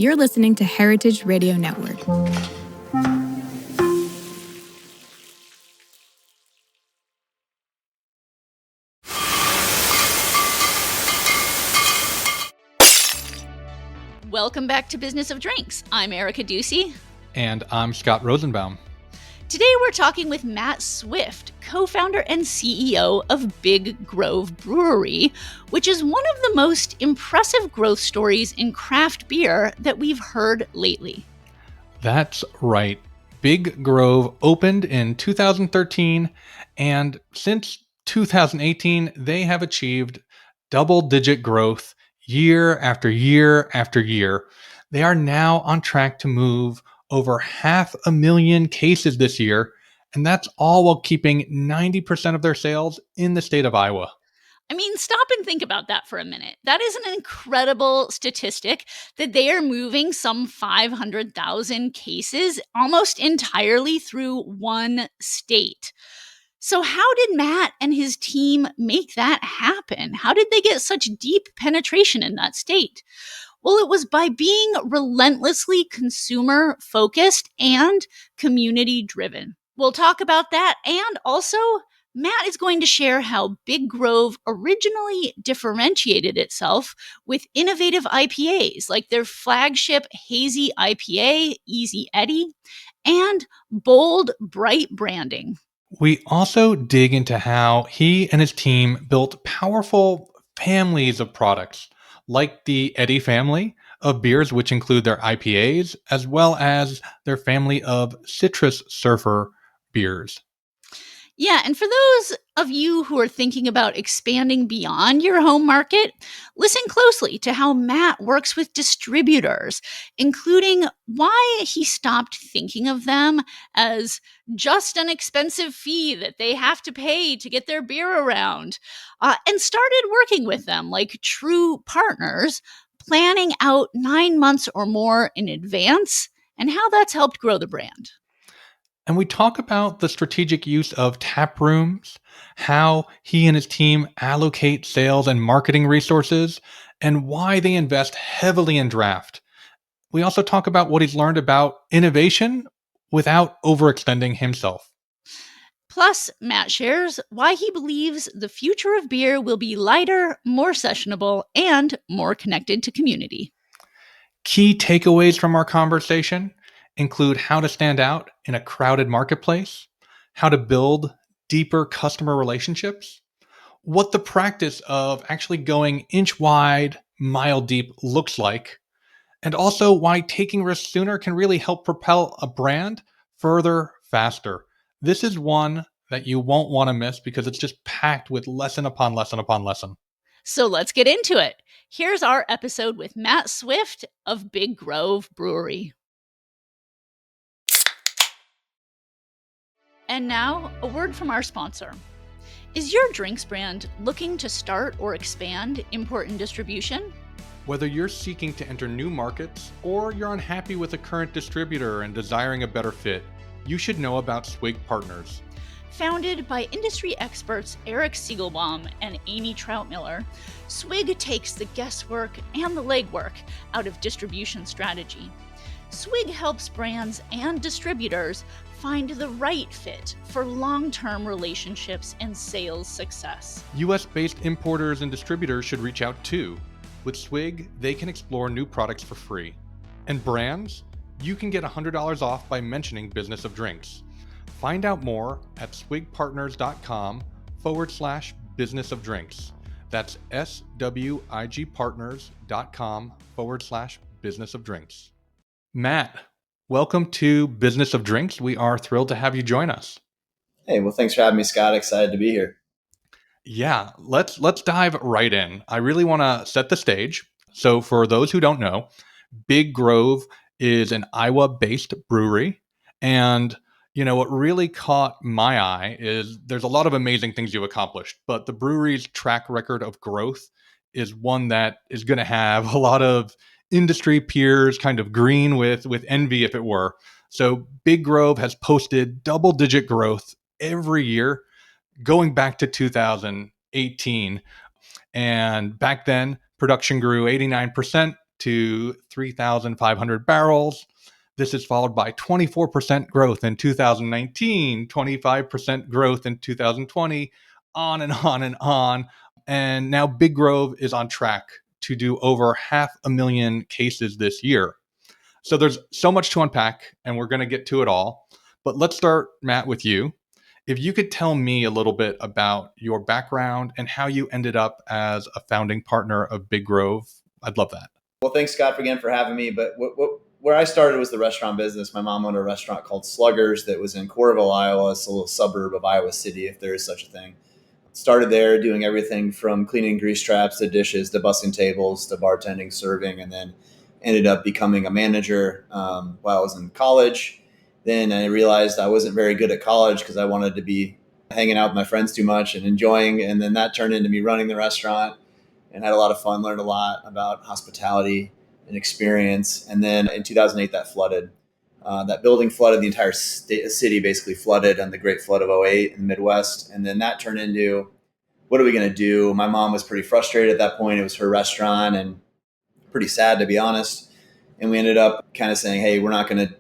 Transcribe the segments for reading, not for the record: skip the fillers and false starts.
You're listening to Heritage Radio Network. Welcome back to Business of Drinks. I'm Erica Ducey. And I'm Scott Rosenbaum. Today we're talking with Matt Swift, co-founder and CEO of Big Grove Brewery, which is one of the most impressive growth stories in craft beer that we've heard lately. That's right. Big Grove opened in 2013, and since 2018, they have achieved double-digit growth year after year after year. They are now on track to move over 500,000 cases this year, and that's all while keeping 90% of their sales in the state of Iowa. I mean, stop and think about that for a minute. That is an incredible statistic that they are moving some 500,000 cases almost entirely through one state. So how did Matt and his team make that happen? How did they get such deep penetration in that state? Well, it was by being relentlessly consumer focused and community driven. We'll talk about that. And also, Matt is going to share how Big Grove originally differentiated itself with innovative IPAs like their flagship hazy IPA, Easy Eddy, and bold, bright branding. We also dig into how he and his team built powerful families of products, like the Eddy family of beers, which include their IPAs, as well as their family of Citrus Surfer beers. Yeah, and for those of you who are thinking about expanding beyond your home market, listen closely to how Matt works with distributors, including why he stopped thinking of them as just an expensive fee that they have to pay to get their beer around, and started working with them like true partners, planning out 9 months or more in advance, and how that's helped grow the brand. And we talk about the strategic use of tap rooms, how he and his team allocate sales and marketing resources, and why they invest heavily in draft. We also talk about what he's learned about innovation without overextending himself. Plus, Matt shares why he believes the future of beer will be lighter, more sessionable, and more connected to community. Key takeaways from our conversation include how to stand out in a crowded marketplace, how to build deeper customer relationships, what the practice of actually going inch wide, mile deep looks like, and also why taking risks sooner can really help propel a brand further faster. This is one that you won't want to miss because it's just packed with lesson upon lesson upon lesson. So let's get into it. Here's our episode with Matt Swift of Big Grove Brewery. And now, a word from our sponsor. Is your drinks brand looking to start or expand import and distribution? Whether you're seeking to enter new markets or you're unhappy with a current distributor and desiring a better fit, you should know about Swig Partners. Founded by industry experts Eric Siegelbaum and Amy Troutmiller, Swig takes the guesswork and the legwork out of distribution strategy. Swig helps brands and distributors find the right fit for long-term relationships and sales success. US-based importers and distributors should reach out too. With Swig, they can explore new products for free. And brands, you can get $100 off by mentioning Business of Drinks. Find out more at swigpartners.com/business of drinks. That's swigpartners.com/business of drinks. Matt, welcome to Business of Drinks. We are thrilled to have you join us. Hey, well, thanks for having me, Scott. Excited to be here. Yeah, let's dive right in. I really want to set the stage. So for those who don't know, Big Grove is an Iowa-based brewery. And what really caught my eye is there's a lot of amazing things you've accomplished, but the brewery's track record of growth is one that is going to have a lot of industry peers kind of green with envy if it were. So Big Grove has posted double-digit growth every year going back to 2018. And back then, production grew 89%. to 3,500 barrels. This is followed by 24% growth in 2019, 25% growth in 2020, on and on and on. And now Big Grove is on track to do over 500,000 cases this year. So there's so much to unpack, and we're going to get to it all. But let's start, Matt, with you. If you could tell me a little bit about your background and how you ended up as a founding partner of Big Grove, I'd love that. Well, thanks, Scott, again for having me. But where I started was the restaurant business. My mom owned a restaurant called Sluggers that was in Coralville, Iowa. It's a little suburb of Iowa City, if there is such a thing. Started there doing everything from cleaning grease traps to dishes to bussing tables to bartending, serving, and then ended up becoming a manager while I was in college. Then I realized I wasn't very good at college because I wanted to be hanging out with my friends too much and enjoying. And then that turned into me running the restaurant and had a lot of fun, learned a lot about hospitality and experience. And then in 2008, that flooded. That building flooded, the entire city basically flooded on the Great Flood of '08 in the Midwest. And then that turned into, what are we going to do? My mom was pretty frustrated at that point. It was her restaurant and pretty sad, to be honest. And we ended up kind of saying, hey,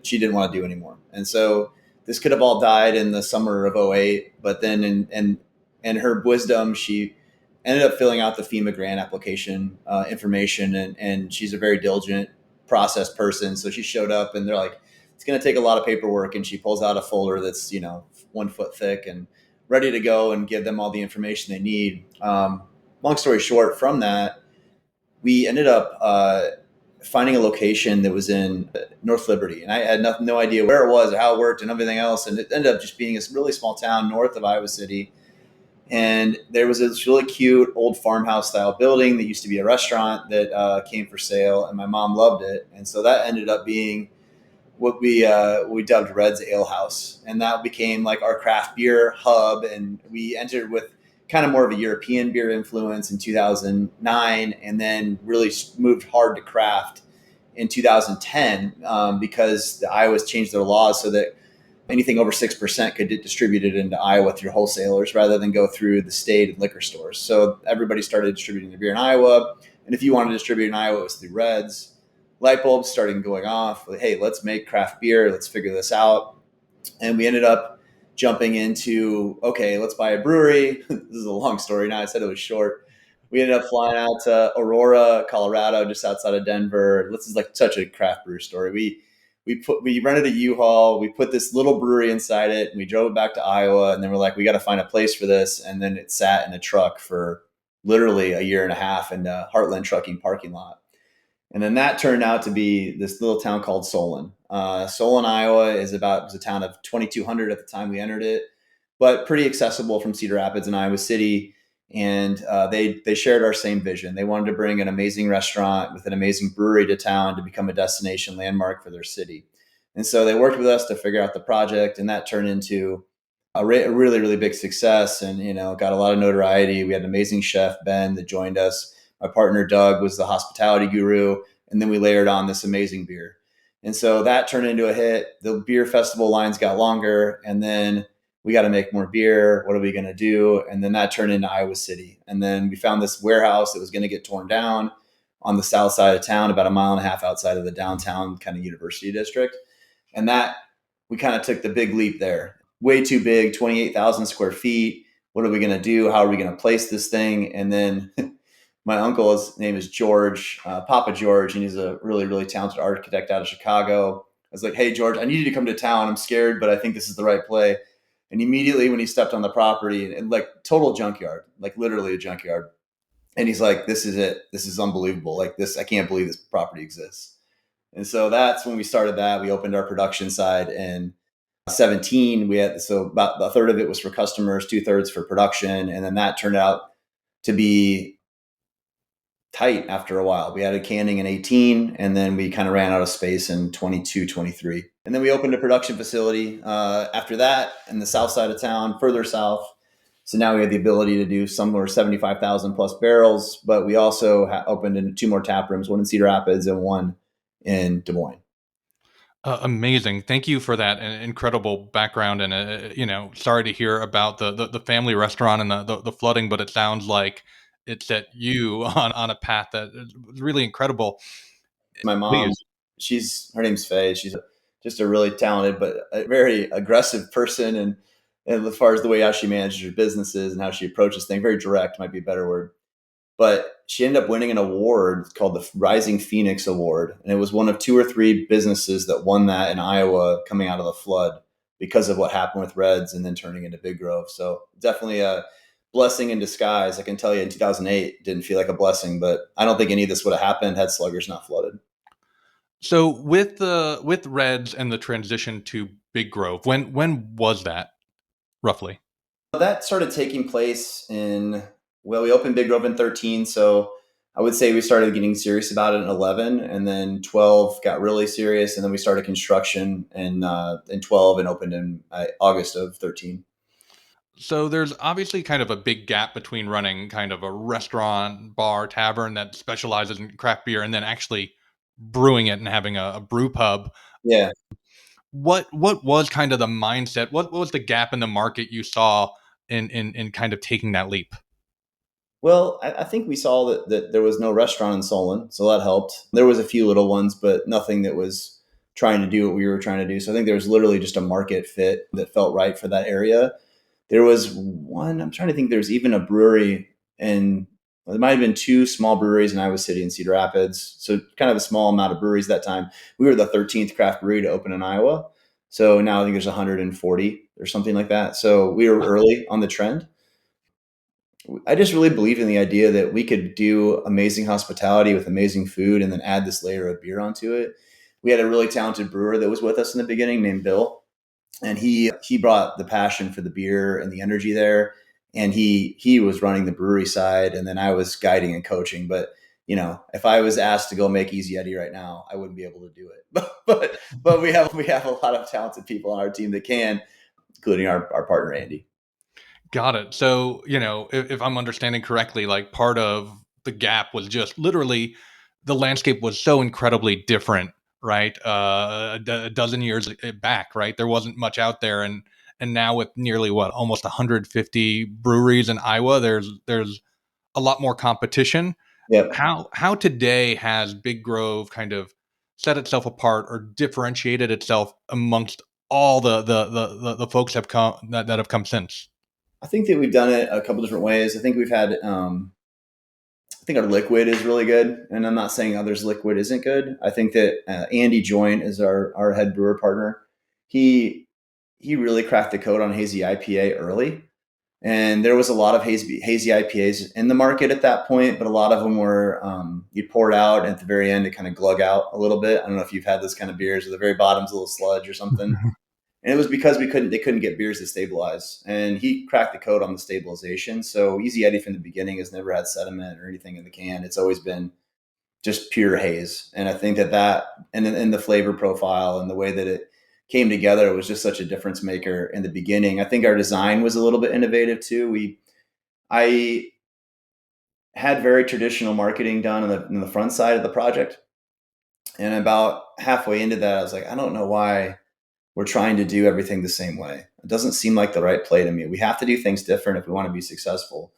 she didn't want to do anymore. And so this could have all died in the summer of '08. But then in her wisdom, she ended up filling out the FEMA grant application information. And she's a very diligent process person. So she showed up and they're like, it's going to take a lot of paperwork. And she pulls out a folder that's, 1 foot thick and ready to go and give them all the information they need. Long story short, from that, we ended up finding a location that was in North Liberty. And I had no idea where it was or how it worked and everything else. And it ended up just being this really small town north of Iowa City. And there was this really cute old farmhouse style building that used to be a restaurant that came for sale. And my mom loved it. And so that ended up being what we dubbed Red's Ale House. And that became like our craft beer hub. And we entered with kind of more of a European beer influence in 2009, and then really moved hard to craft in 2010 because the Iowas changed their laws so that anything over 6% could get distributed into Iowa through wholesalers rather than go through the state and liquor stores. So everybody started distributing their beer in Iowa. And if you wanted to distribute in Iowa, it was through Reds. Light bulbs started going off. Like, hey, let's make craft beer. Let's figure this out. And we ended up jumping into, okay, let's buy a brewery. This is a long story now. I said it was short. We ended up flying out to Aurora, Colorado, just outside of Denver. This is like such a craft brew story. We rented a U-Haul. We put this little brewery inside it, and we drove it back to Iowa. And then we're like, we got to find a place for this. And then it sat in a truck for literally a year and a half in the Heartland Trucking parking lot. And then that turned out to be this little town called Solon. Solon, Iowa was a town of 2,200 at the time we entered it, but pretty accessible from Cedar Rapids and Iowa City. And they shared our same vision. They wanted to bring an amazing restaurant with an amazing brewery to town to become a destination landmark for their city. And so they worked with us to figure out the project, and that turned into a really, really big success and, got a lot of notoriety. We had an amazing chef, Ben, that joined us. My partner, Doug, was the hospitality guru. And then we layered on this amazing beer. And so that turned into a hit. The beer festival lines got longer. And then we got to make more beer. What are we going to do? And then that turned into Iowa City. And then we found this warehouse that was going to get torn down on the south side of town, about a mile and a half outside of the downtown kind of university district. And that we kind of took the big leap there. Way too big, 28,000 square feet. What are we going to do? How are we going to place this thing? And then my uncle, his name is George, Papa George, and he's a really, really talented architect out of Chicago. I was like, hey, George, I need you to come to town. I'm scared, but I think this is the right play. And immediately when he stepped on the property, and like total junkyard, like literally a junkyard. And he's like, this is it. This is unbelievable. Like this, I can't believe this property exists. And so that's when we started that. We opened our production side in 17. So about a third of it was for customers, 2/3 for production. And then that turned out to be tight after a while. We added canning in 18, and then we kind of ran out of space in 22, 23. And then we opened a production facility after that in the south side of town, further south. So now we have the ability to do somewhere 75,000 plus barrels, but we also opened in 2 more tap rooms, one in Cedar Rapids and one in Des Moines. Amazing. Thank you for that incredible background. And, sorry to hear about the family restaurant and the flooding, but it sounds like it set you on a path that is really incredible. My mom, Please. her name's Faye. She's just a really talented but a very aggressive person, and as far as the way how she manages her businesses and how she approaches things, very direct might be a better word. But she ended up winning an award called the Rising Phoenix Award, and it was one of two or three businesses that won that in Iowa coming out of the flood because of what happened with Reds and then turning into Big Grove. So definitely a blessing in disguise. I can tell you in 2008 it didn't feel like a blessing, but I don't think any of this would have happened had Sluggers not flooded. So with Reds and the transition to Big Grove, when was that roughly? That started taking place we opened Big Grove in 13. So I would say we started getting serious about it in 11, and then 12 got really serious. And then we started construction in 12 and opened in August of 13. So there's obviously kind of a big gap between running kind of a restaurant, bar, tavern that specializes in craft beer and then actually brewing it and having a brew pub. Yeah. What was kind of the mindset? What was the gap in the market you saw in kind of taking that leap? Well, I think we saw that there was no restaurant in Solon, so that helped. There was a few little ones, but nothing that was trying to do what we were trying to do. So I think there was literally just a market fit that felt right for that area. There was one, I'm trying to think, there's even a brewery in, well, there might have been two small breweries in Iowa City and Cedar Rapids. So kind of a small amount of breweries that time. We were the 13th craft brewery to open in Iowa. So now I think there's 140 or something like that. So we were early on the trend. I just really believed in the idea that we could do amazing hospitality with amazing food and then add this layer of beer onto it. We had a really talented brewer that was with us in the beginning named Bill, and he brought the passion for the beer and the energy there, and he was running the brewery side, and then I was guiding and coaching. But if I was asked to go make Easy Eddy right now, I wouldn't be able to do it. But we have a lot of talented people on our team that can, including our partner Andy. Got it. So, if I'm understanding correctly, like part of the gap was just literally the landscape was so incredibly different, right? A dozen years back, right? There wasn't much out there, and now with nearly what almost 150 breweries in Iowa, there's a lot more competition. Yep. How today has Big Grove kind of set itself apart or differentiated itself amongst all the folks that have come since? I think that we've done it a couple different ways. I think we've had, I think our liquid is really good, and I'm not saying others' liquid isn't good. I think that Andy Joint is our head brewer partner. He really cracked the code on hazy IPA early, and there was a lot of hazy IPAs in the market at that point, but a lot of them were you'd pour it out, and at the very end it kind of glug out a little bit. I don't know if you've had those kind of beers, where the very bottom's a little sludge or something. And it was because they couldn't get beers to stabilize, and he cracked the code on the stabilization. So Easy Eddy from the beginning has never had sediment or anything in the can. It's always been just pure haze. And I think that and in the flavor profile and the way that it came together was just such a difference maker in the beginning. I think our design was a little bit innovative too. I had very traditional marketing done on the front side of the project, and about halfway into that, I was like, I don't know why we're trying to do everything the same way. It doesn't seem like the right play to me. We have to do things different if we want to be successful.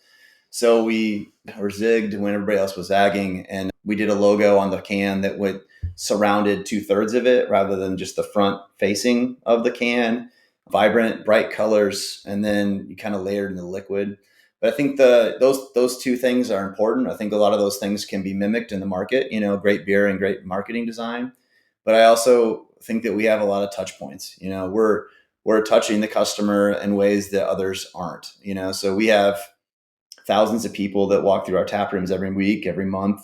So we were zigged when everybody else was zagging, and we did a logo on the can that would surrounded 2/3 of it rather than just the front facing of the can. Vibrant, bright colors, and then you kind of layered in the liquid. But I think those two things are important. I think a lot of those things can be mimicked in the market. Great beer and great marketing design. But I also think that we have a lot of touch points. We're touching the customer in ways that others aren't. So we have thousands of people that walk through our tap rooms every week, every month,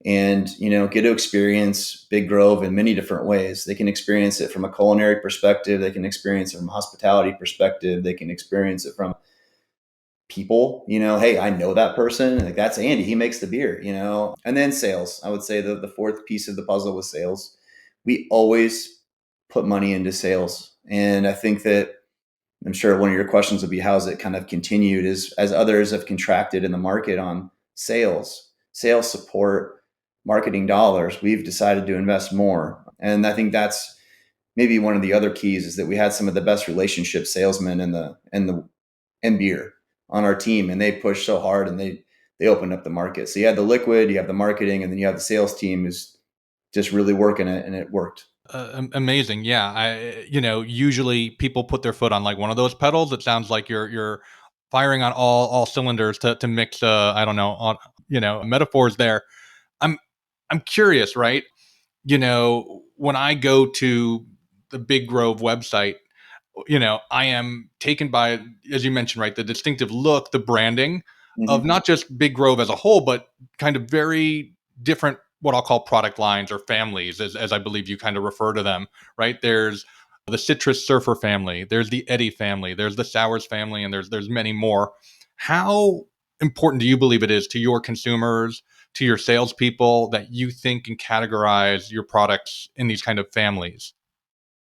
and get to experience Big Grove in many different ways. They can experience it from a culinary perspective. They can experience it from a hospitality perspective. They can experience it from people. Hey, I know that person. Like, that's Andy. He makes the beer. And then sales. I would say the fourth piece of the puzzle was sales. We always put money into sales, and I think that I'm sure one of your questions would be, how's it kind of continued as others have contracted in the market on sales support, marketing dollars. We've decided to invest more. And I think that's maybe one of the other keys, is that we had some of the best relationship salesmen in beer on our team, and they pushed so hard, and they opened up the market. So you have the liquid, you have the marketing, and then you have the sales team who's just really working it, and it worked. Amazing. Yeah. Usually people put their foot on like one of those pedals. It sounds like you're firing on all cylinders to mix, I don't know, on, metaphors there. I'm, I'm curious, right? When I go to the Big Grove website, I am taken by, as you mentioned, right, the distinctive look, the branding of Mm-hmm. not just Big Grove as a whole, but kind of very different, what I'll call product lines or families, as I believe you kind of refer to them, right? There's the Citrus Surfer family, there's the Eddy family, there's the Sours family, and there's many more. How important do you believe it is to your consumers, to your salespeople, that you think and categorize your products in these kind of families?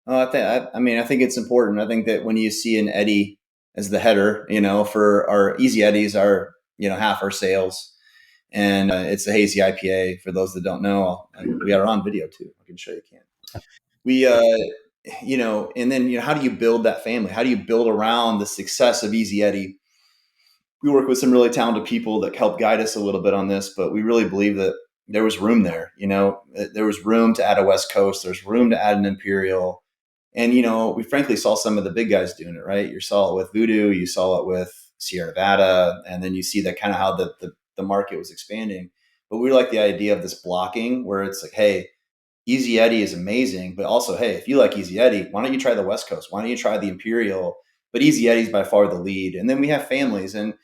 I think it's important. I think that when you see an Eddy as the header, for our Easy Eddies are, half our sales. And it's a hazy IPA. For those that don't know, we are on video too. I can show you. Can we? And then how do you build that family? How do you build around the success of Easy Eddy? We work with some really talented people that help guide us a little bit on this, but we really believe that there was room there. There was room to add a West Coast. There's room to add an Imperial. And, we frankly saw some of the big guys doing it, right? You saw it with Voodoo, you saw it with Sierra Nevada, and then you see that kind of how the market was expanding. But we like the idea of this blocking where it's like, hey, Easy Eddy is amazing, but also, hey, if you like Easy Eddy, why don't you try the West Coast? Why don't you try the Imperial? But Easy Eddy is by far the lead. And then we have families. And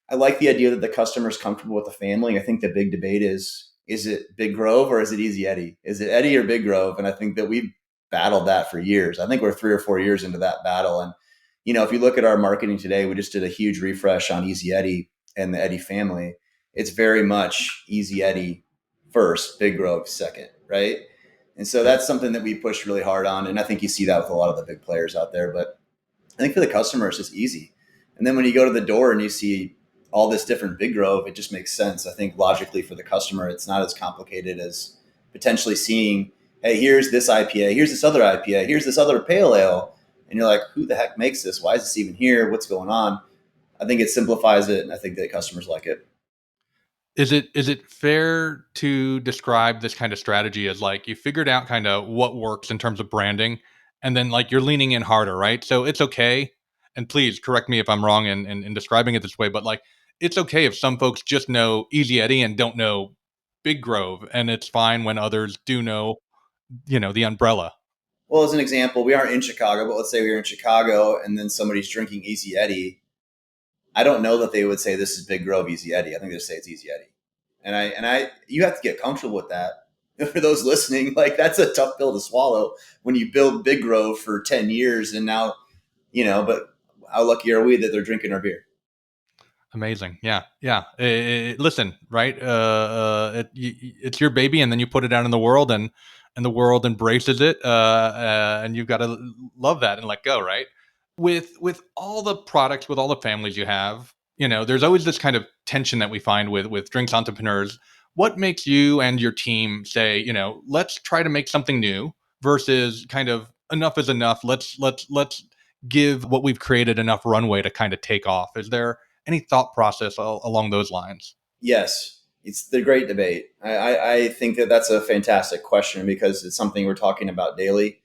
I like the idea that the customer is comfortable with the family. I think the big debate is it Big Grove or is it Easy Eddy? Is it Eddy or Big Grove? And I think that we've battled that for years. I think we're 3 or 4 years into that battle. And, if you look at our marketing today, we just did a huge refresh on Easy Eddy and the Eddy family. It's very much Easy Eddy first, Big Grove second, right? And so that's something that we pushed really hard on. And I think you see that with a lot of the big players out there. But I think for the customer, it's just easy. And then when you go to the door and you see all this different Big Grove, it just makes sense. I think logically for the customer, it's not as complicated as potentially seeing, hey, here's this IPA, here's this other IPA, here's this other pale ale. And you're like, who the heck makes this? Why is this even here? What's going on? I think it simplifies it. And I think that customers like it. Is it fair to describe this kind of strategy as like you figured out kind of what works in terms of branding, and then like you're leaning in harder, right? So it's okay, and please correct me if I'm wrong in describing it this way, but like it's okay if some folks just know Easy Eddy and don't know Big Grove, and it's fine when others do know, the umbrella. Well, as an example, we aren't in Chicago, but let's say we were in Chicago and then somebody's drinking Easy Eddy. I don't know that they would say this is Big Grove Easy Eddy. I think they say it's Easy Eddy. You have to get comfortable with that. For those listening, like that's a tough pill to swallow when you build Big Grove for 10 years and now, but how lucky are we that they're drinking our beer? Amazing. Yeah. Yeah. Listen, right? It's your baby, and then you put it out in the world, and the world embraces it. And you've got to love that and let go, right? With all the products, with all the families you have, there's always this kind of tension that we find with drinks entrepreneurs. What makes you and your team say, let's try to make something new versus kind of enough is enough. Let's give what we've created enough runway to kind of take off. Is there any thought process along those lines? Yes, it's the great debate. I think that that's a fantastic question because it's something we're talking about daily,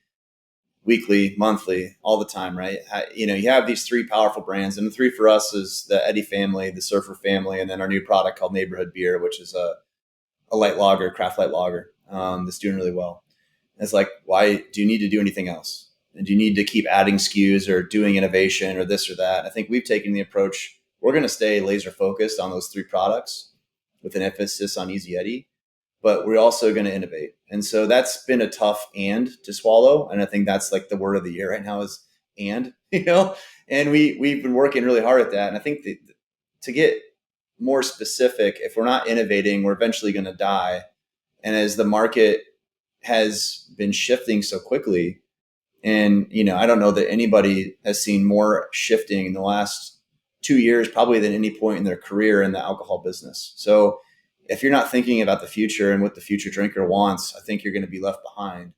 weekly, monthly, all the time, right? You have these 3 powerful brands, and the 3 for us is the Eddy family, the Surfer family, and then our new product called Neighborhood Beer, which is a light lager, craft light lager, that's doing really well. And it's like, why do you need to do anything else? And do you need to keep adding SKUs or doing innovation or this or that? And I think we've taken the approach, we're going to stay laser focused on those 3 products with an emphasis on Easy Eddy, but we're also going to innovate. And so that's been a tough and to swallow. And I think that's like the word of the year right now is and, and we've been working really hard at that. And I think that to get more specific, if we're not innovating, we're eventually going to die. And as the market has been shifting so quickly, and I don't know that anybody has seen more shifting in the last 2 years, probably than any point in their career in the alcohol business. So if you're not thinking about the future and what the future drinker wants, I think you're going to be left behind.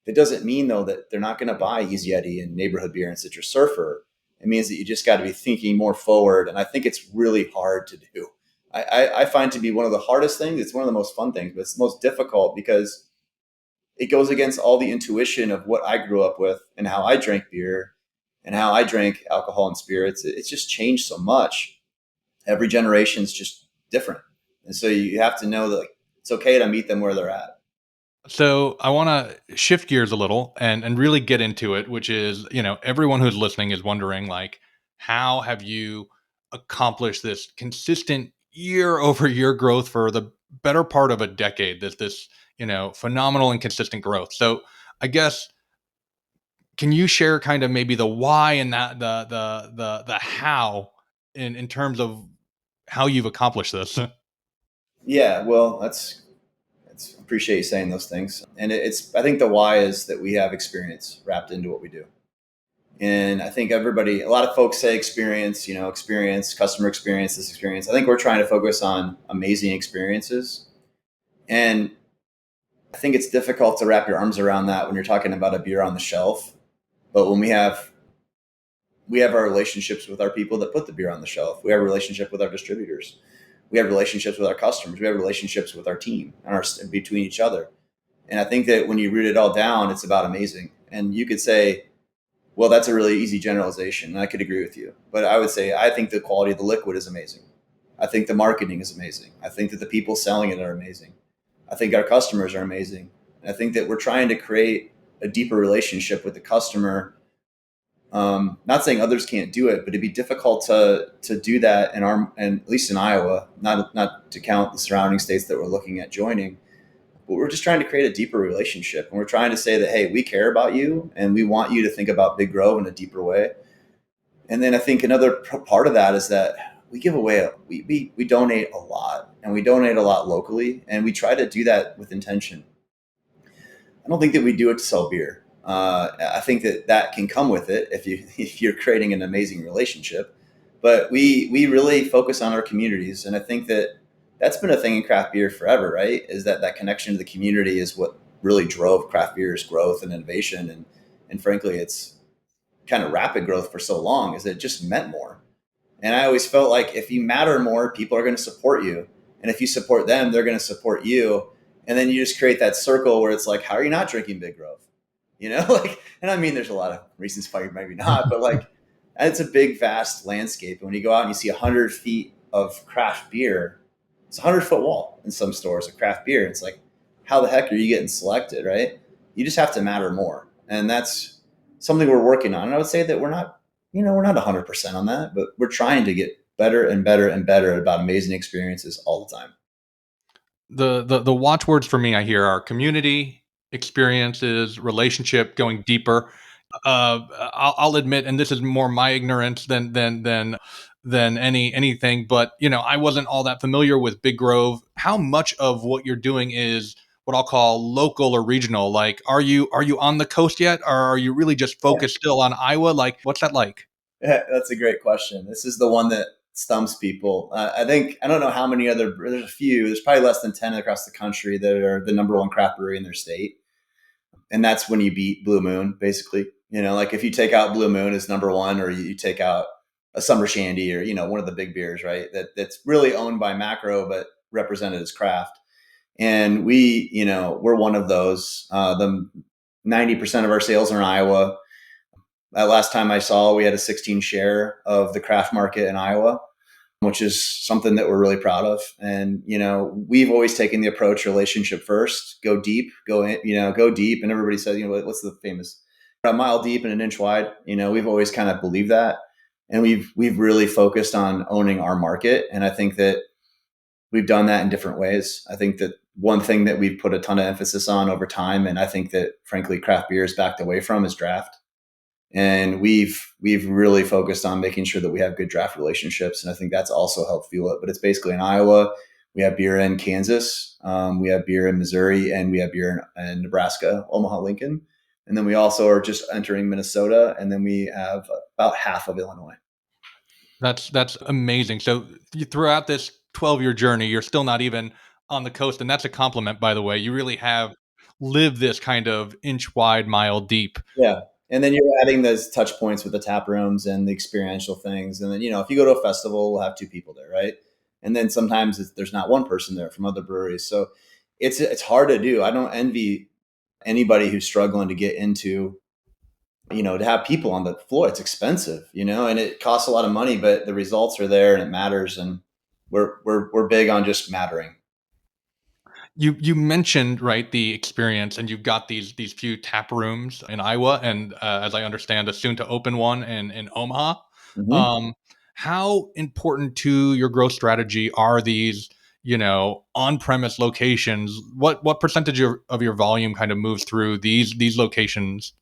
That doesn't mean though that they're not going to buy Easy Eddy and Neighborhood Beer and Citrus Surfer. It means that you just got to be thinking more forward. And I think it's really hard to do. I find to be one of the hardest things. It's one of the most fun things, but it's the most difficult because it goes against all the intuition of what I grew up with and how I drank beer and how I drank alcohol and spirits. It's just changed so much. Every generation is just different. And so you have to know that like, it's okay to meet them where they're at. So I want to shift gears a little and really get into it, which is, everyone who's listening is wondering, like, how have you accomplished this consistent year over year growth for the better part of a decade? This phenomenal and consistent growth. So I guess, can you share kind of maybe the why and that the how in terms of how you've accomplished this? Yeah, well, that's appreciate you saying those things. And it's I think the why is that we have experience wrapped into what we do. And I think a lot of folks say experience, experience, customer experience, this experience. I think we're trying to focus on amazing experiences. And I think it's difficult to wrap your arms around that when you're talking about a beer on the shelf. But when we have our relationships with our people that put the beer on the shelf. We have a relationship with our distributors. We have relationships with our customers. We have relationships with our team and our between each other. And I think that when you root it all down, it's about amazing. And you could say, well, that's a really easy generalization. And I could agree with you. But I would say, I think the quality of the liquid is amazing. I think the marketing is amazing. I think that the people selling it are amazing. I think our customers are amazing. And I think that we're trying to create a deeper relationship with the customer. Not saying others can't do it, but it'd be difficult to do that and at least in Iowa, not to count the surrounding states that we're looking at joining. But we're just trying to create a deeper relationship, and we're trying to say that, hey, we care about you, and we want you to think about Big Grove in a deeper way. And then I think another part of that is that we give away we donate a lot, and we donate a lot locally, and we try to do that with intention. I don't think that we do it to sell beer. I think that can come with it if you're creating an amazing relationship. But we really focus on our communities, and I think that's been a thing in craft beer forever, right? Is that connection to the community is what really drove craft beer's growth and innovation, and frankly, it's kind of rapid growth for so long. Is it just meant more? And I always felt like if you matter more, people are going to support you. And if you support them, they're going to support you. And then you just create that circle where it's like, how are you not drinking Big Grove? And I mean, there's a lot of reasons why you maybe not, but like, it's a big, vast landscape. And when you go out and you see 100 feet of craft beer, it's a 100-foot wall in some stores of craft beer. It's like, how the heck are you getting selected, right? You just have to matter more. And that's something we're working on. And I would say that we're not 100% on that, but we're trying to get better and better and better about amazing experiences all the time. The watchwords for me I hear are community, experiences, relationship, going deeper. I'll admit, and this is more my ignorance than anything, but I wasn't all that familiar with Big Grove. How much of what you're doing is what I'll call local or regional? Like, are you on the coast yet, or are you really just focused still on Iowa? Like, what's that like? Yeah, that's a great question. This is the one that stumps people. I think, I don't know how many there's a few, there's probably less than 10 across the country that are the number one craft brewery in their state. And that's when you beat Blue Moon, basically. Like if you take out Blue Moon as number one, or you take out a Summer Shandy, or, one of the big beers, right? That's really owned by macro, but represented as craft. And we're one of those. The 90% of our sales are in Iowa. Last time I saw, we had a 16 share of the craft market in Iowa, which is something that we're really proud of. And, we've always taken the approach relationship first, go deep, go deep. And everybody says, what's the famous a mile deep and an inch wide? We've always kind of believed that. And we've really focused on owning our market. And I think that we've done that in different ways. I think that one thing that we've put a ton of emphasis on over time, and I think that frankly, craft beer is backed away from, is draft. And we've really focused on making sure that we have good draft relationships. And I think that's also helped fuel it. But it's basically in Iowa. We have beer in Kansas. We have beer in Missouri, and we have beer in Nebraska, Omaha, Lincoln. And then we also are just entering Minnesota. And then we have about half of Illinois. That's amazing. So throughout this 12-year journey, you're still not even on the coast. And that's a compliment, by the way. You really have lived this kind of inch wide, mile deep. Yeah. And then you're adding those touch points with the tap rooms and the experiential things. And then, if you go to a festival, we'll have two people there, right? And then sometimes there's not one person there from other breweries. So it's hard to do. I don't envy Anybody who's struggling to get into, to have people on the floor, it's expensive, and it costs a lot of money, but the results are there and it matters. And we're big on just mattering. You mentioned, right, the experience, and you've got these few tap rooms in Iowa, and as I understand, a soon to open one in Omaha. Mm-hmm. Um, how important to your growth strategy are these, on premise locations? What percentage of your volume kind of moves through these locations?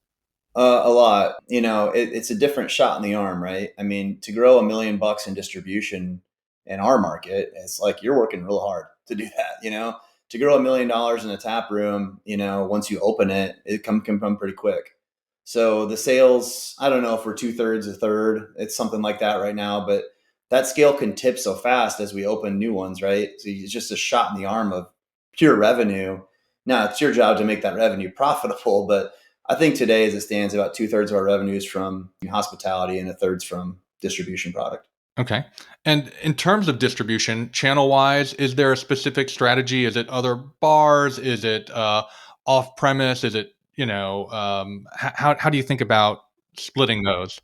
A lot. It's a different shot in the arm, right? I mean, to grow $1 million in distribution in our market, it's like you're working real hard to do that. To grow $1 million in a tap room, once you open it, it can come pretty quick. So the sales, I don't know if we're 2/3, a third. It's something like that right now, but that scale can tip so fast as we open new ones, right? So it's just a shot in the arm of pure revenue. Now it's your job to make that revenue profitable, but I think today, as it stands, about 2/3 of our revenue is from hospitality and a third's from distribution product. Okay. And in terms of distribution, channel wise, is there a specific strategy? Is it other bars? Is it off premise? Is it, how do you think about splitting those?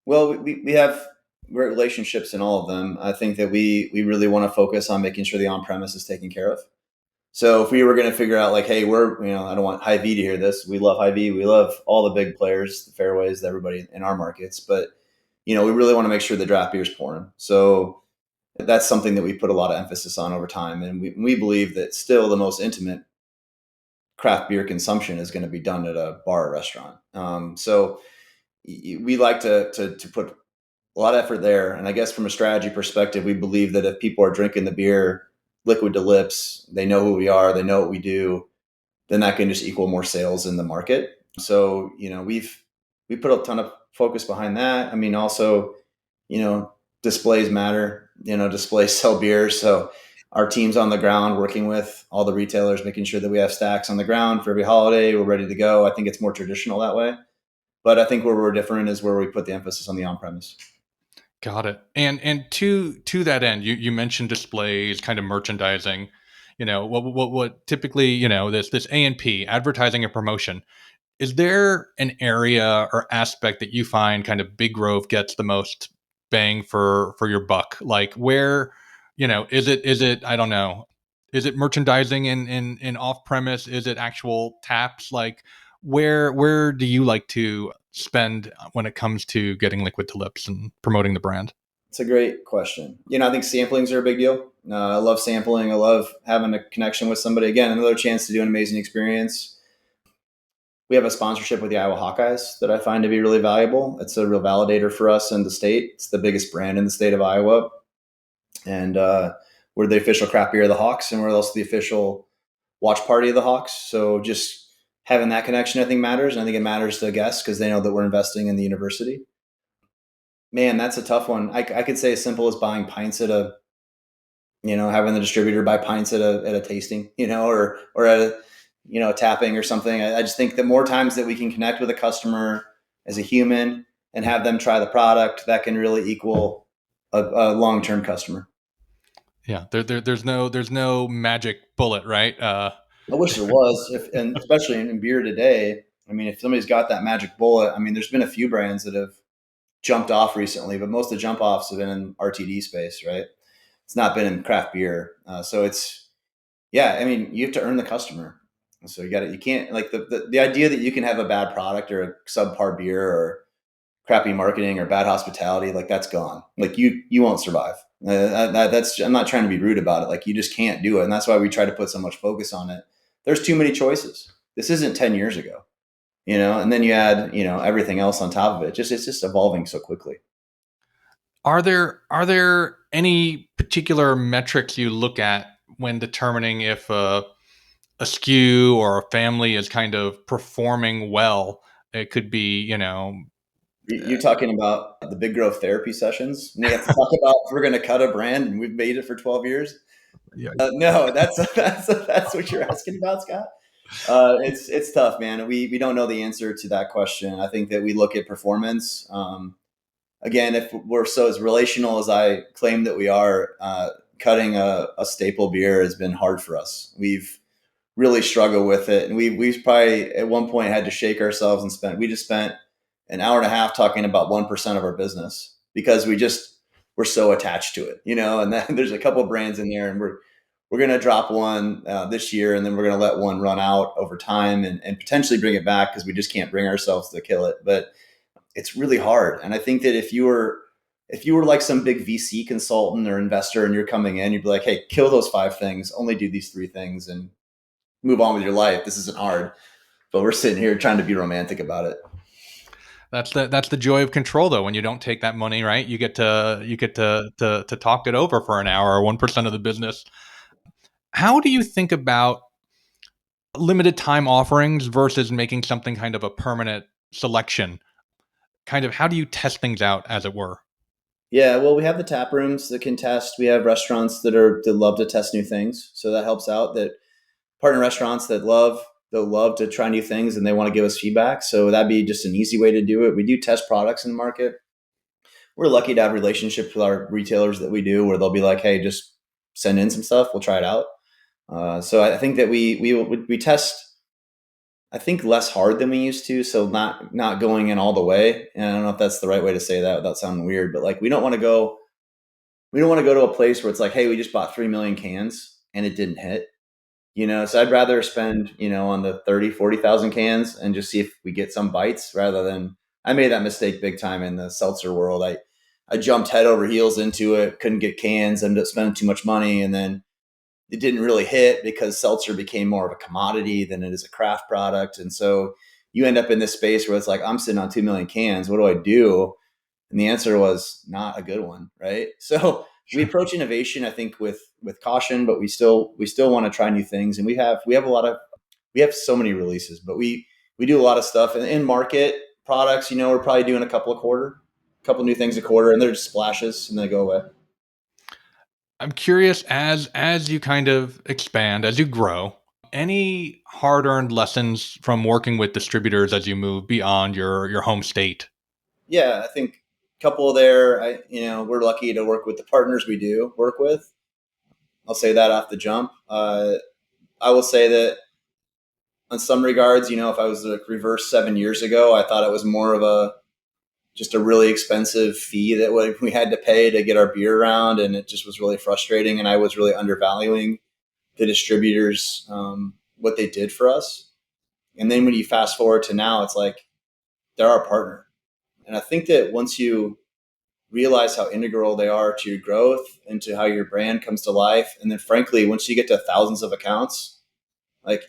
Well, we have great relationships in all of them. I think that we really want to focus on making sure the on premise is taken care of. So if we were going to figure out like, hey, I don't want Hy-Vee to hear this. We love Hy-Vee. We love all the big players, the Fairways, everybody in our markets. But, we really want to make sure the draft beer is pouring. So that's something that we put a lot of emphasis on over time. And we believe that still the most intimate craft beer consumption is going to be done at a bar or restaurant. So we like to put a lot of effort there. And I guess from a strategy perspective, we believe that if people are drinking the beer liquid to lips, they know who we are, they know what we do, then that can just equal more sales in the market. So, we put a ton of focus behind that. I mean, also, displays matter, displays sell beer. So our team's on the ground working with all the retailers, making sure that we have stacks on the ground for every holiday. We're ready to go. I think it's more traditional that way. But I think where we're different is where we put the emphasis on the on premise. Got it. And to that end, you mentioned displays, kind of merchandising. What typically, this A&P, advertising and promotion. Is there an area or aspect that you find kind of Big Grove gets the most bang for your buck? Like where, is it I don't know, is it merchandising in off premise? Is it actual taps? Like where do you like to spend when it comes to getting liquid to lips and promoting the brand? It's a great question. I think samplings are a big deal. I love sampling. I love having a connection with somebody. Again, another chance to do an amazing experience. We have a sponsorship with the Iowa Hawkeyes that I find to be really valuable. It's a real validator for us in the state. It's the biggest brand in the state of Iowa. And we're the official craft beer of the Hawks, and we're also the official watch party of the Hawks. So just having that connection, I think, matters. And I think it matters to guests because they know that we're investing in the university. Man, that's a tough one. I could say as simple as buying pints at a, having the distributor buy pints at a tasting, or at a, a tapping or something. I just think the more times that we can connect with a customer as a human and have them try the product, that can really equal a long-term customer. Yeah, there's no magic bullet, right? I wish there was, and especially in beer today. I mean, if somebody's got that magic bullet, I mean, there's been a few brands that have jumped off recently, but most of the jump offs have been in RTD space, right? It's not been in craft beer. So yeah, I mean, you have to earn the customer. So you can't like the idea that you can have a bad product or a subpar beer or crappy marketing or bad hospitality, like that's gone. Like you won't survive. I'm not trying to be rude about it. Like you just can't do it. And that's why we try to put so much focus on it. There's too many choices. This isn't 10 years ago, and then you add, everything else on top of it. It's just evolving so quickly. Are there any particular metrics you look at when determining if a SKU or a family is kind of performing well? It could be, You're talking about the Big Grove therapy sessions. We have to talk about if we're going to cut a brand and we've made it for 12 years. yeah. No, that's what you're asking about, Scott. It's tough, man. We don't know the answer to that question. I think that we look at performance. Again, if we're so as relational as I claim that we are, cutting a staple beer has been hard for us. We've really struggle with it. And we probably at one point had to shake ourselves and we just spent an hour and a half talking about 1% of our business because we're so attached to it, and then there's a couple of brands in there, and we're going to drop one this year, and then we're going to let one run out over time and potentially bring it back because we just can't bring ourselves to kill it. But it's really hard. And I think that if you were like some big VC consultant or investor and you're coming in, you'd be like, hey, kill those 5 things, only do these 3 things and move on with your life. This isn't hard. But we're sitting here trying to be romantic about it. That's the joy of control, though. When you don't take that money, right? You get to talk it over for an hour, or 1% of the business. How do you think about limited time offerings versus making something kind of a permanent selection? Kind of how do you test things out, as it were? Yeah, well, we have the tap rooms that can test. We have restaurants that love to test new things, so that helps out. That partner restaurants they'll love to try new things and they want to give us feedback. So that'd be just an easy way to do it. We do test products in the market. We're lucky to have relationships with our retailers that we do, where they'll be like, "Hey, just send in some stuff. We'll try it out." So I think that we test. I think less hard than we used to. So not going in all the way. And I don't know if that's the right way to say that without sounding weird, but like we don't want to go to a place where it's like, hey, we just bought 3 million cans and it didn't hit. So I'd rather spend, on the 30, 40,000 cans and just see if we get some bites rather than I made that mistake big time in the seltzer world. I jumped head over heels into it, couldn't get cans, ended up spending too much money. And then it didn't really hit because seltzer became more of a commodity than it is a craft product. And so you end up in this space where it's like, I'm sitting on 2 million cans. What do I do? And the answer was not a good one. Right. So we approach innovation, I think, with caution, but we still want to try new things. And we have so many releases, but we do a lot of stuff in market products. We're probably doing a couple new things a quarter, and they're just splashes and they go away. I'm curious, as you kind of expand, as you grow, any hard-earned lessons from working with distributors as you move beyond your home state? Yeah, I think a couple there. We're lucky to work with the partners we do work with. I'll say that off the jump. I will say that on some regards, if I was like reverse 7 years ago, I thought it was more of just a really expensive fee that we had to pay to get our beer around, and it just was really frustrating. And I was really undervaluing the distributors, what they did for us. And then when you fast forward to now, it's like they're our partner. And I think that once you realize how integral they are to your growth and to how your brand comes to life, and then frankly, once you get to thousands of accounts, like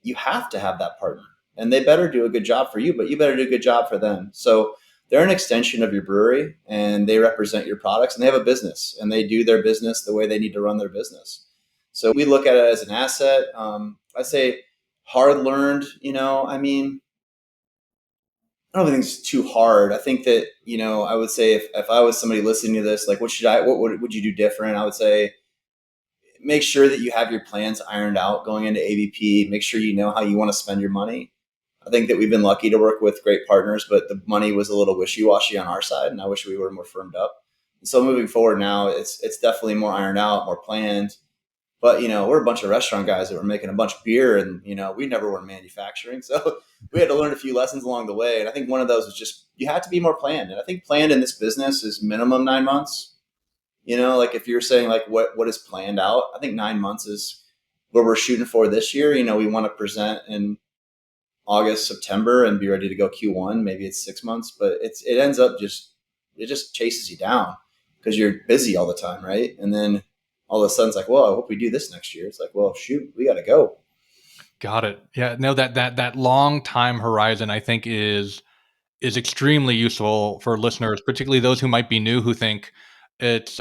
you have to have that partner, and they better do a good job for you, but you better do a good job for them. So they're an extension of your brewery, and they represent your products, and they have a business, and they do their business the way they need to run their business. So we look at it as an asset. I say hard learned. I don't think it's too hard. I think that, I would say if I was somebody listening to this, like, what would you do different? I would say, make sure that you have your plans ironed out going into ABP. Make sure you know how you want to spend your money. I think that we've been lucky to work with great partners, but the money was a little wishy-washy on our side, and I wish we were more firmed up. And so moving forward now, it's definitely more ironed out, more planned. But we're a bunch of restaurant guys that were making a bunch of beer, and we never were in manufacturing, so we had to learn a few lessons along the way. And I think one of those was just you have to be more planned. And I think planned in this business is minimum 9 months. Like if you're saying like what is planned out, I think 9 months is where we're shooting for this year. We want to present in August, September, and be ready to go Q1. Maybe it's 6 months, but it ends up it just chases you down because you're busy all the time, right? And then all of a sudden it's like, well, I hope we do this next year. It's like, well, shoot, we got to go. Got it. Yeah. No, that long time horizon, I think, is extremely useful for listeners, particularly those who might be new, who think it's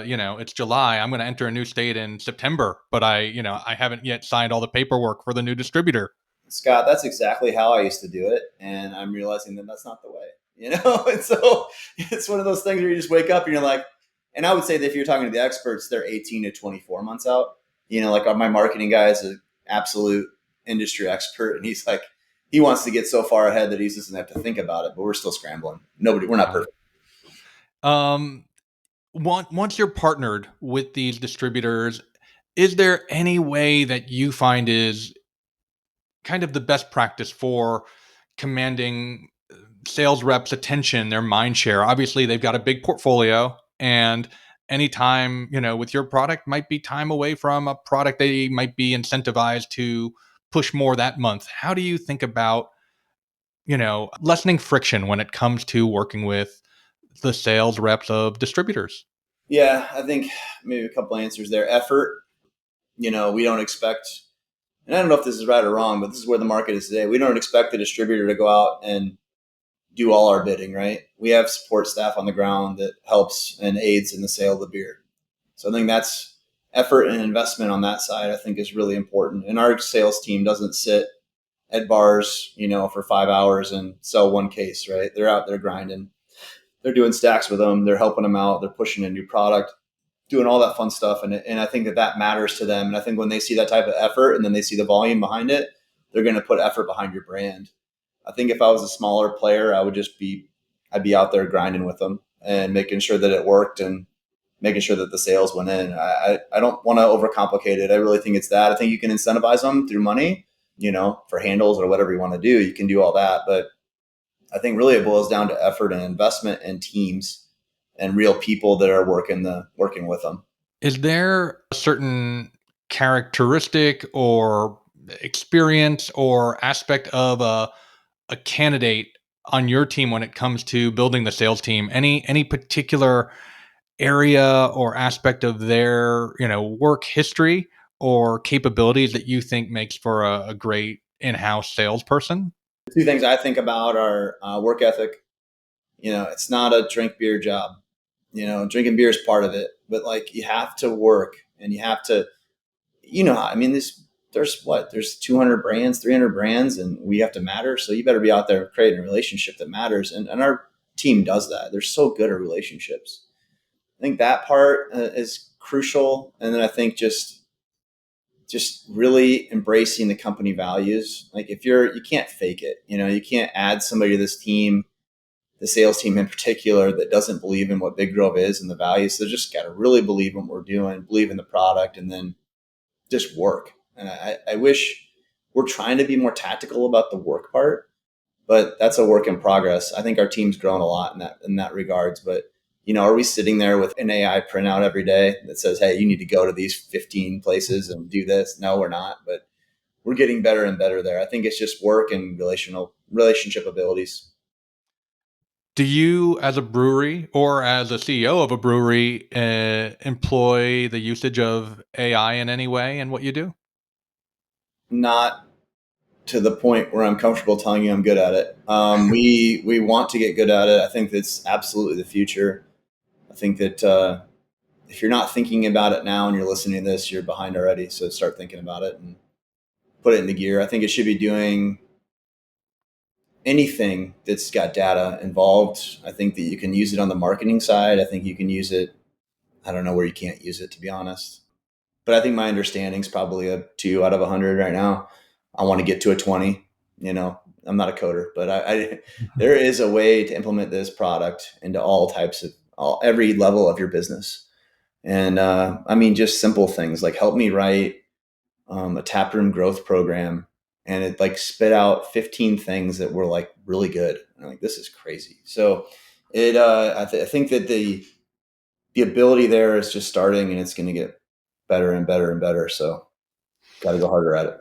July. I'm going to enter a new state in September, but I haven't yet signed all the paperwork for the new distributor. Scott, that's exactly how I used to do it. And I'm realizing that that's not the way, And so it's one of those things where you just wake up and you're like, and I would say that if you're talking to the experts, they're 18 to 24 months out. Like my marketing guy is an absolute industry expert. And he's like, he wants to get so far ahead that he doesn't have to think about it, but we're still scrambling. We're not perfect. Once you're partnered with these distributors, is there any way that you find is kind of the best practice for commanding sales reps' attention, their mind share? Obviously, they've got a big portfolio, and any time, with your product might be time away from a product they might be incentivized to push more that month. How do you think about, lessening friction when it comes to working with the sales reps of distributors? Yeah, I think maybe a couple answers there. Effort, we don't expect, and I don't know if this is right or wrong, but this is where the market is today. We don't expect the distributor to go out and do all our bidding, right? We have support staff on the ground that helps and aids in the sale of the beer. So I think that's effort and investment on that side, I think is really important. And our sales team doesn't sit at bars, for 5 hours and sell one case, right? They're out there grinding. They're doing stacks with them. They're helping them out. They're pushing a new product, doing all that fun stuff. And I think that matters to them. And I think when they see that type of effort and then they see the volume behind it, they're going to put effort behind your brand. I think if I was a smaller player, I'd be out there grinding with them and making sure that it worked and making sure that the sales went in. I don't want to overcomplicate it. I really think it's that. I think you can incentivize them through money, for handles or whatever you want to do. You can do all that. But I think really it boils down to effort and investment and teams and real people that are working with them. Is there a certain characteristic or experience or aspect of a candidate on your team when it comes to building the sales team? Any particular area or aspect of their work history or capabilities that you think makes for a great in-house salesperson? The two things I think about are work ethic. It's not a drink beer job. Drinking beer is part of it, but like you have to work and you have to, I mean, there's 200 brands, 300 brands, and we have to matter. So you better be out there creating a relationship that matters. And our team does that. They're so good at relationships. I think that part is crucial. And then I think just really embracing the company values. Like you can't fake it. You can't add somebody to this team, the sales team in particular, that doesn't believe in what Big Grove is and the values. So they just got to really believe in what we're doing, believe in the product, and then just work. And I wish we're trying to be more tactical about the work part, but that's a work in progress. I think our team's grown a lot in that regards. But are we sitting there with an AI printout every day that says, "Hey, you need to go to these 15 places and do this"? No, we're not. But we're getting better and better there. I think it's just work and relationship abilities. Do you, as a brewery or as a CEO of a brewery, employ the usage of AI in any way in what you do? Not to the point where I'm comfortable telling you I'm good at it. We want to get good at it. I think that's absolutely the future. I think that if you're not thinking about it now and you're listening to this, you're behind already. So start thinking about it and put it into gear. I think it should be doing anything that's got data involved. I think that you can use it on the marketing side. I think you can use it. I don't know where you can't use it, to be honest. But I think my understanding is probably a 2 out of 100 right now. I want to get to a 20. I'm not a coder, but there is a way to implement this product into all types of every level of your business. And just simple things like help me write a taproom growth program, and it like spit out 15 things that were like really good. And I'm like, this is crazy. So I think that the ability there is just starting, and it's going to get better and better and better. So got to go harder at it.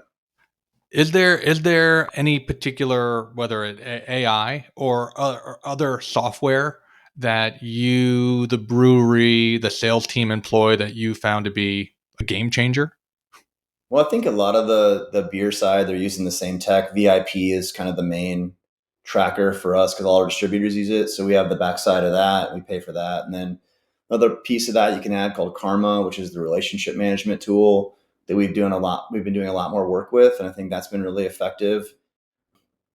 Is there any particular, whether it AI or other software that you, the brewery, the sales team employ that you found to be a game changer? Well, I think a lot of the beer side, they're using the same tech. VIP is kind of the main tracker for us because all our distributors use it. So we have the backside of that. We pay for that. And then another piece of that you can add called Karma, which is the relationship management tool that we've been doing a lot more work with. And I think that's been really effective.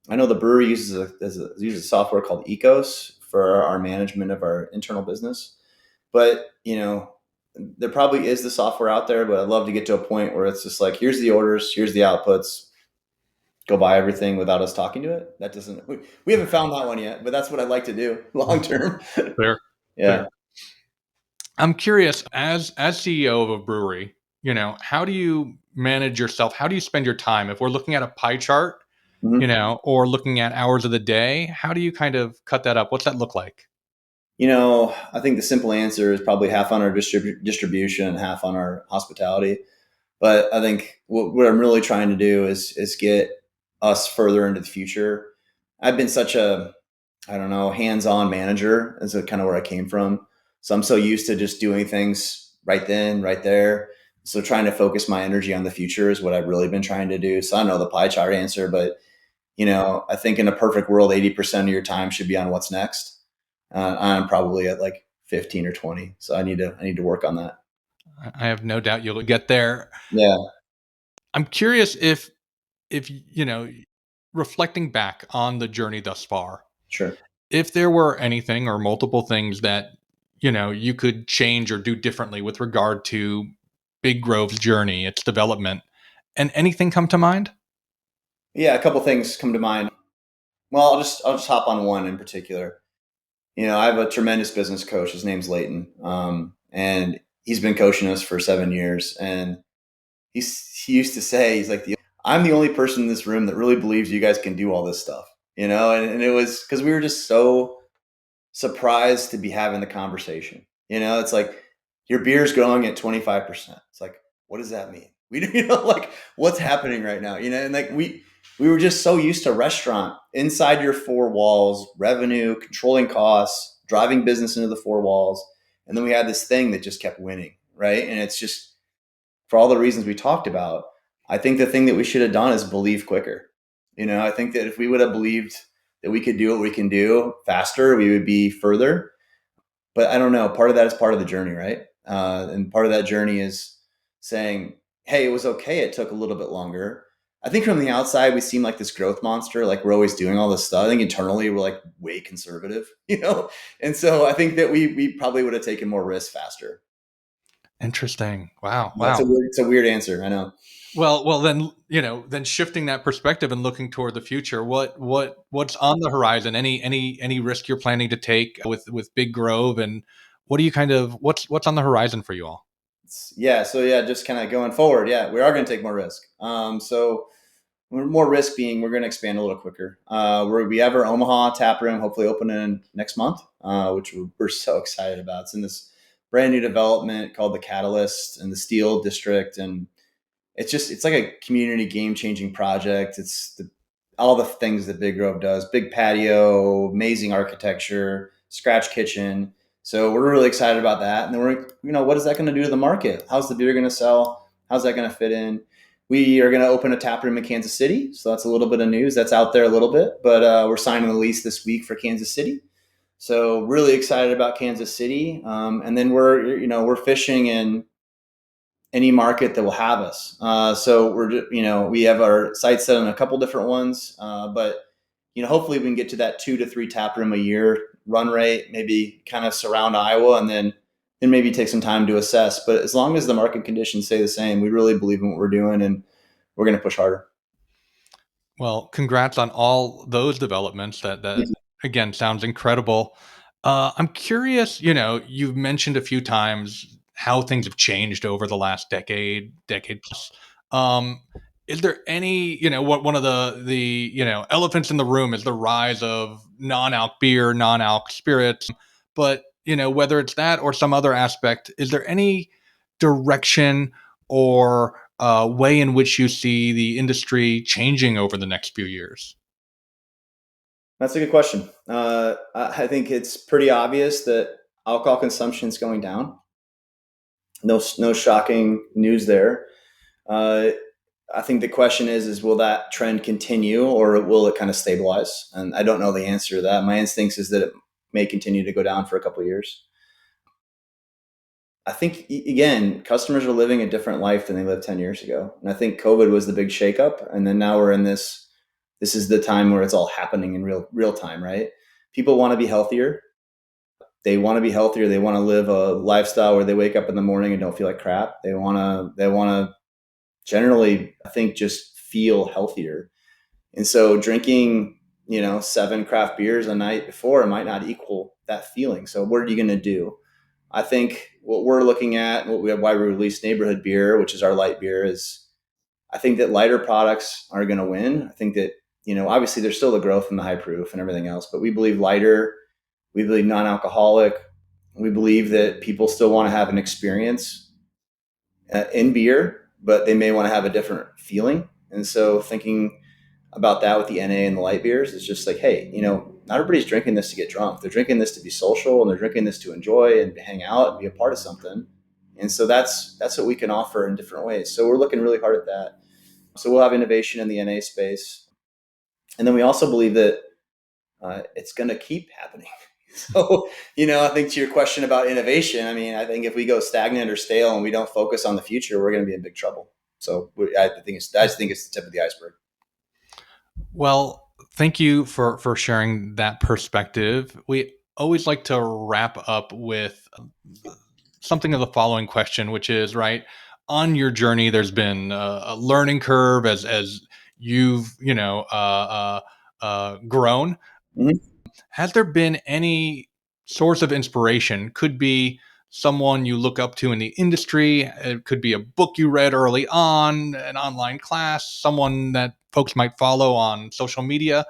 I know the brewery uses a software called Ecos for our management of our internal business. But, there probably is the software out there, but I'd love to get to a point where it's just like, here's the orders, here's the outputs, go buy everything without us talking to it. That doesn't, we haven't found that one yet, but that's what I'd like to do long term. Fair. Yeah. Fair. I'm curious, as CEO of a brewery, how do you manage yourself? How do you spend your time? If we're looking at a pie chart, Mhm. or looking at hours of the day, how do you kind of cut that up? What's that look like? I think the simple answer is probably half on our distribution and half on our hospitality. But I think what I'm really trying to do is get us further into the future. I've been such a, I don't know, hands-on manager is kind of where I came from. So I'm so used to just doing things right then, right there. So trying to focus my energy on the future is what I've really been trying to do. So I don't know the pie chart answer, but I think in a perfect world, 80% of your time should be on what's next. I'm probably at like 15 or 20. So I need to work on that. I have no doubt you'll get there. Yeah, I'm curious if reflecting back on the journey thus far, sure. if there were anything or multiple things that you could change or do differently with regard to Big Grove's journey, its development, and anything come to mind? Yeah, a couple things come to mind. Well, I'll just hop on one in particular. I have a tremendous business coach. His name's Leighton, and he's been coaching us for 7 years. And he used to say, he's like, I'm the only person in this room that really believes you guys can do all this stuff. And it was because we were just so surprised to be having the conversation. It's like your beer's growing at 25%. It's like, what does that mean? We, like what's happening right now? And like we were just so used to restaurant inside your four walls, revenue, controlling costs, driving business into the four walls. And then we had this thing that just kept winning. Right. And it's just for all the reasons we talked about. I think the thing that we should have done is believe quicker. I think that if we would have believed that we could do what we can do faster, we would be further. But I don't know. Part of that is part of the journey, right? And part of that journey is saying, "Hey, it was okay. It took a little bit longer." I think from the outside we seem like this growth monster, like we're always doing all this stuff. I think internally we're like way conservative, And so I think that we probably would have taken more risks faster. Interesting. Wow. That's a Wow. weird, it's a weird answer, I know. Well, then then shifting that perspective and looking toward the future, what's on the horizon? Any risk you're planning to take with Big Grove, and what do you what's on the horizon for you all? Yeah. So yeah, just kind of going forward. Yeah, we are going to take more risk. So more risk being we're going to expand a little quicker. We have our Omaha tap room, hopefully opening next month, which we're so excited about. It's in this brand new development called the Catalyst in the Steel District, and it's like a community game changing project. All the things that Big Grove does: big patio, amazing architecture, scratch kitchen. So we're really excited about that. And then what is that going to do to the market? How's the beer going to sell? How's that going to fit in? We are going to open a tap room in Kansas City. So that's a little bit of news that's out there a little bit, but we're signing the lease this week for Kansas City. So really excited about Kansas City. And then we're fishing in any market that will have us. So we have our sights set on a couple different ones, but hopefully we can get to that 2 to 3 tap room a year run rate, maybe kind of surround Iowa, and then maybe take some time to assess. But as long as the market conditions stay the same, we really believe in what we're doing, and we're going to push harder. Well, congrats on all those developments. That again sounds incredible. I'm curious. You've mentioned a few times how things have changed over the last decade plus. Um, is there any, what one of the elephants in the room is the rise of non-alc beer, non-alc spirits, but whether it's that or some other aspect, is there any direction or way in which you see the industry changing over the next few years? That's a good question. I think it's pretty obvious that alcohol consumption is going down. No shocking news there. Uh, I think the question is will that trend continue or will it kind of stabilize? And I don't know the answer to that. My instincts is that it may continue to go down for a couple of years. I think again, customers are living a different life than they lived 10 years ago. And I think COVID was the big shakeup. And then now we're in this is the time where it's all happening in real time, right? People want to be healthier. They want to be healthier. They want to live a lifestyle where they wake up in the morning and don't feel like crap. They want to generally, I think, just feel healthier. And so drinking, 7 craft beers a night before might not equal that feeling. So what are you going to do? I think what we're looking at, why we released Neighborhood Beer, which is our light beer, is I think that lighter products are going to win. I think that, obviously there's still the growth in the high proof and everything else, but we believe lighter, we believe non-alcoholic. We believe that people still want to have an experience in beer, but they may want to have a different feeling. And so thinking about that with the NA and the light beers is just like, hey, not everybody's drinking this to get drunk. They're drinking this to be social, and they're drinking this to enjoy and hang out and be a part of something. And so that's what we can offer in different ways. So we're looking really hard at that. So we'll have innovation in the NA space. And then we also believe that it's going to keep happening. So, I think to your question about innovation, I think if we go stagnant or stale and we don't focus on the future, we're going to be in big trouble. So I just think it's the tip of the iceberg. Well, thank you for sharing that perspective. We always like to wrap up with something of the following question, which is, right, on your journey, there's been a learning curve as you've, grown. Mm-hmm. Has there been any source of inspiration? Could be someone you look up to in the industry. It could be a book you read early on, an online class, someone that folks might follow on social media.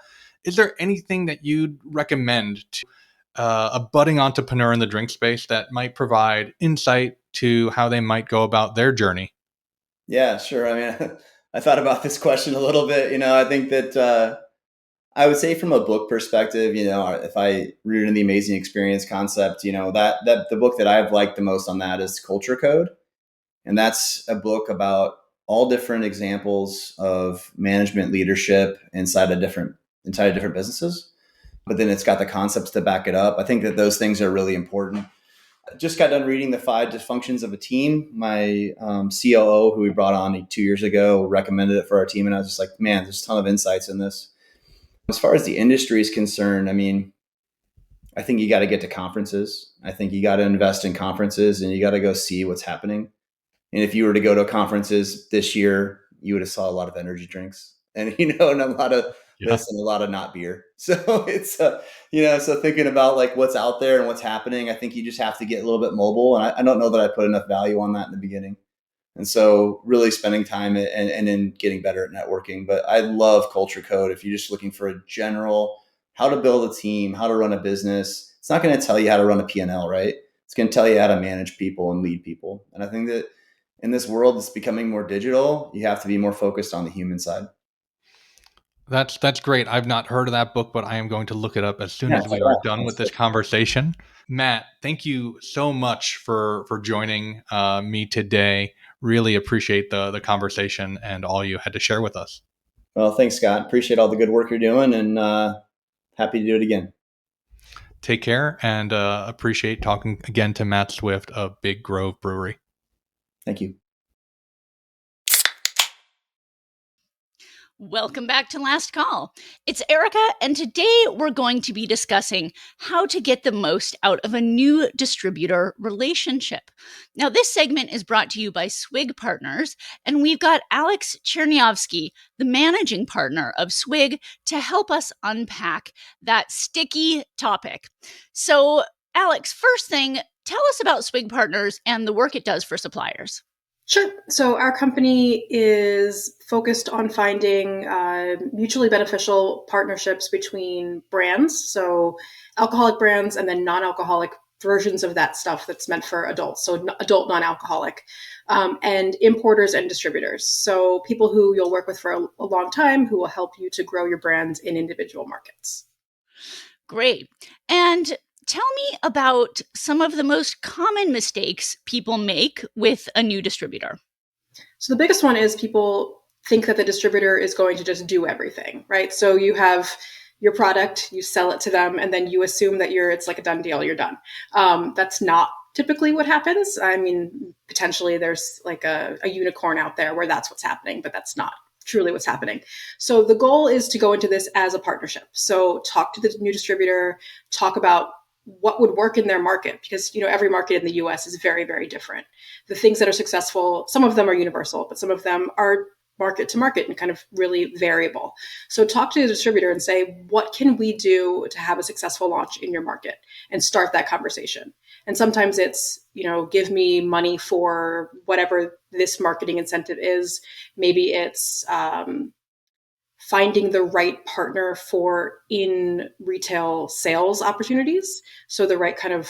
Is there anything that you'd recommend to a budding entrepreneur in the drink space that might provide insight to how they might go about their journey? Yeah, sure. I thought about this question a little bit. I think that I would say from a book perspective, if I read in the Amazing Experience concept, that the book that I've liked the most on that is Culture Code. And that's a book about all different examples of management leadership inside of different businesses. But then it's got the concepts to back it up. I think that those things are really important. I just got done reading The 5 Dysfunctions of a Team. My COO, who we brought on 2 years ago, recommended it for our team. And I was just like, man, there's a ton of insights in this. As far as the industry is concerned, I think you got to get to conferences. I think you got to invest in conferences, and you got to go see what's happening. And if you were to go to conferences this year, you would have saw a lot of energy drinks and, and a lot of this and a lot of not beer. So it's, so thinking about like what's out there and what's happening, I think you just have to get a little bit mobile. And I don't know that I put enough value on that in the beginning. And so really spending time and then getting better at networking. But I love Culture Code. If you're just looking for a general, how to build a team, how to run a business, it's not going to tell you how to run a P&L, right? It's going to tell you how to manage people and lead people. And I think that in this world that's becoming more digital, you have to be more focused on the human side. That's great. I've not heard of that book, but I am going to look it up as soon as we are done with this conversation. Matt, thank you so much for joining me today. Really appreciate the conversation and all you had to share with us. Well, thanks, Scott. Appreciate all the good work you're doing, and happy to do it again. Take care, and appreciate talking again to Matt Swift of Big Grove Brewery. Thank you. Welcome back to Last Call. It's Erica, and today we're going to be discussing how to get the most out of a new distributor relationship. Now, this segment is brought to you by Swig Partners, and we've got Alex Cherniavsky, the managing partner of Swig, to help us unpack that sticky topic. So, Alex, first thing, tell us about Swig Partners and the work it does for suppliers. Sure. So our company is focused on finding mutually beneficial partnerships between brands, so alcoholic brands and then non-alcoholic versions of that stuff that's meant for adults, so adult non-alcoholic, and importers and distributors. So people who you'll work with for a long time who will help you to grow your brands in individual markets. Great. And tell me about some of the most common mistakes people make with a new distributor. So the biggest one is people think that the distributor is going to just do everything, right? So you have your product, you sell it to them, and then you assume that it's like a done deal, you're done. That's not typically what happens. Potentially there's like a unicorn out there where that's what's happening, but that's not truly what's happening. So the goal is to go into this as a partnership. So talk to the new distributor, talk about what would work in their market, because every market in the US is very, very different. The things that are successful, some of them are universal, but some of them are market to market and kind of really variable. So talk to the distributor and say, what can we do to have a successful launch in your market, and start that conversation. And sometimes it's, give me money for whatever this marketing incentive is. Maybe it's finding the right partner for in retail sales opportunities. So the right kind of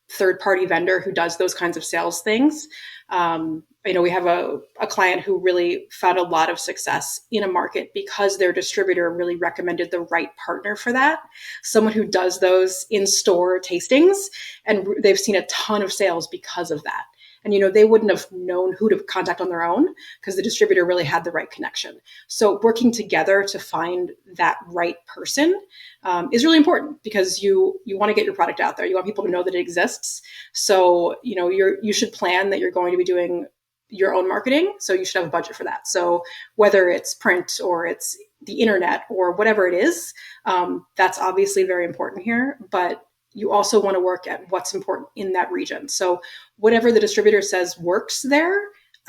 third-party vendor who does those kinds of sales things. We have a client who really found a lot of success in a market because their distributor really recommended the right partner for that. Someone who does those in-store tastings, and they've seen a ton of sales because of that. And, they wouldn't have known who to contact on their own because the distributor really had the right connection. So working together to find that right person is really important, because you want to get your product out there. You want people to know that it exists. So, you should plan that you're going to be doing your own marketing. So you should have a budget for that. So whether it's print or it's the internet or whatever it is, that's obviously very important here. But you also want to work at what's important in that region. So whatever the distributor says works there,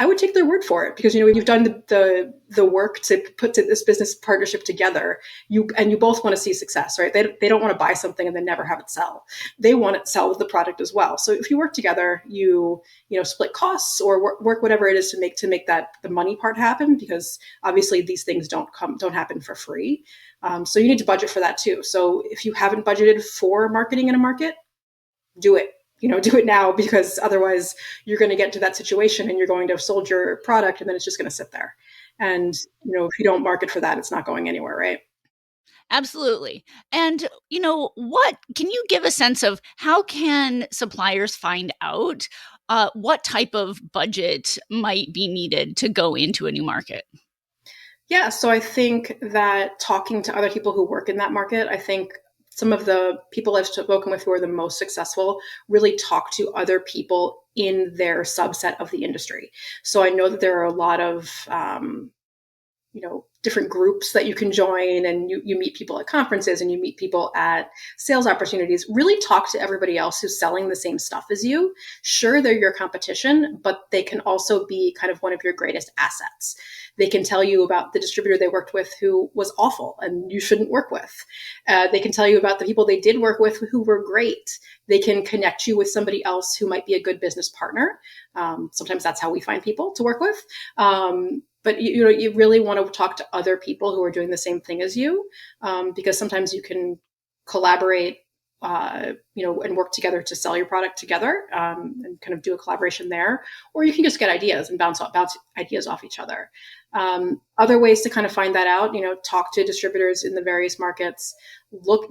I would take their word for it, because you've done the work to put this business partnership together. You both want to see success, right? They don't want to buy something and then never have it sell. They want it sell with the product as well. So if you work together, you split costs or work whatever it is to make that the money part happen, because obviously these things don't happen for free. So you need to budget for that too. So if you haven't budgeted for marketing in a market, do it. Do it now, because otherwise you're going to get to that situation and you're going to have sold your product and then it's just going to sit there. And, if you don't market for that, it's not going anywhere, right? Absolutely. And, what can you give a sense of how can suppliers find out what type of budget might be needed to go into a new market? Yeah. So I think that talking to other people who work in that market, I think some of the people I've spoken with who are the most successful really talk to other people in their subset of the industry. So I know that there are a lot of, different groups that you can join, and you meet people at conferences and you meet people at sales opportunities. Really talk to everybody else who's selling the same stuff as you. Sure, they're your competition, but they can also be kind of one of your greatest assets. They can tell you about the distributor they worked with who was awful and you shouldn't work with. They can tell you about the people they did work with who were great. They can connect you with somebody else who might be a good business partner. Sometimes that's how we find people to work with. But you really want to talk to other people who are doing the same thing as you, because sometimes you can collaborate, and work together to sell your product together, and kind of do a collaboration there. Or you can just get ideas and bounce ideas off each other. Other ways to kind of find that out, talk to distributors in the various markets,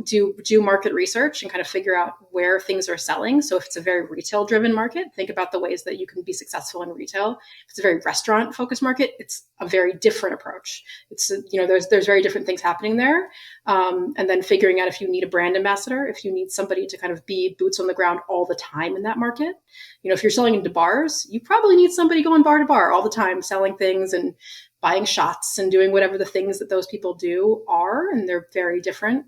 do market research and kind of figure out where things are selling. So if it's a very retail driven market, think about the ways that you can be successful in retail. If it's a very restaurant focused market, it's a very different approach. It's, there's very different things happening there. And then figuring out if you need a brand ambassador, if you need somebody to kind of be boots on the ground all the time in that market. If you're selling into bars, you probably need somebody going bar to bar all the time, selling things and buying shots and doing whatever the things that those people do are, and they're very different,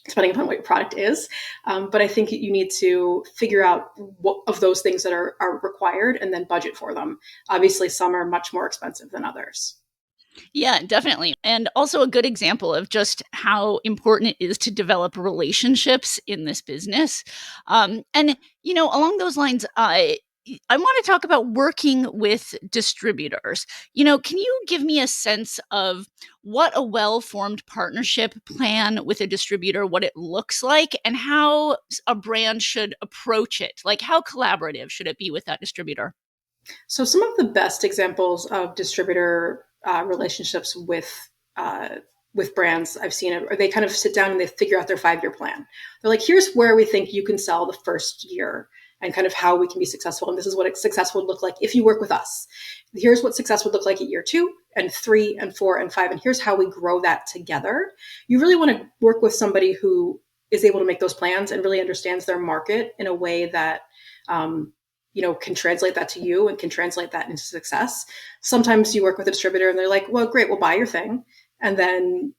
depending upon what your product is. But I think you need to figure out what of those things that are required and then budget for them. Obviously, some are much more expensive than others. Yeah, definitely. And also a good example of just how important it is to develop relationships in this business. And, along those lines, I want to talk about working with distributors. Can you give me a sense of what a well-formed partnership plan with a distributor, what it looks like, and how a brand should approach it? Like, how collaborative should it be with that distributor? So some of the best examples of distributor relationships with brands I've seen, or they kind of sit down and they figure out their 5-year plan. They're like, here's where we think you can sell the first year and kind of how we can be successful. And this is what success would look like if you work with us. Here's what success would look like at year 2 and 3 and 4 and 5. And here's how we grow that together. You really want to work with somebody who is able to make those plans and really understands their market in a way that, can translate that to you and can translate that into success. Sometimes you work with a distributor and they're like, well, great, we'll buy your thing. And then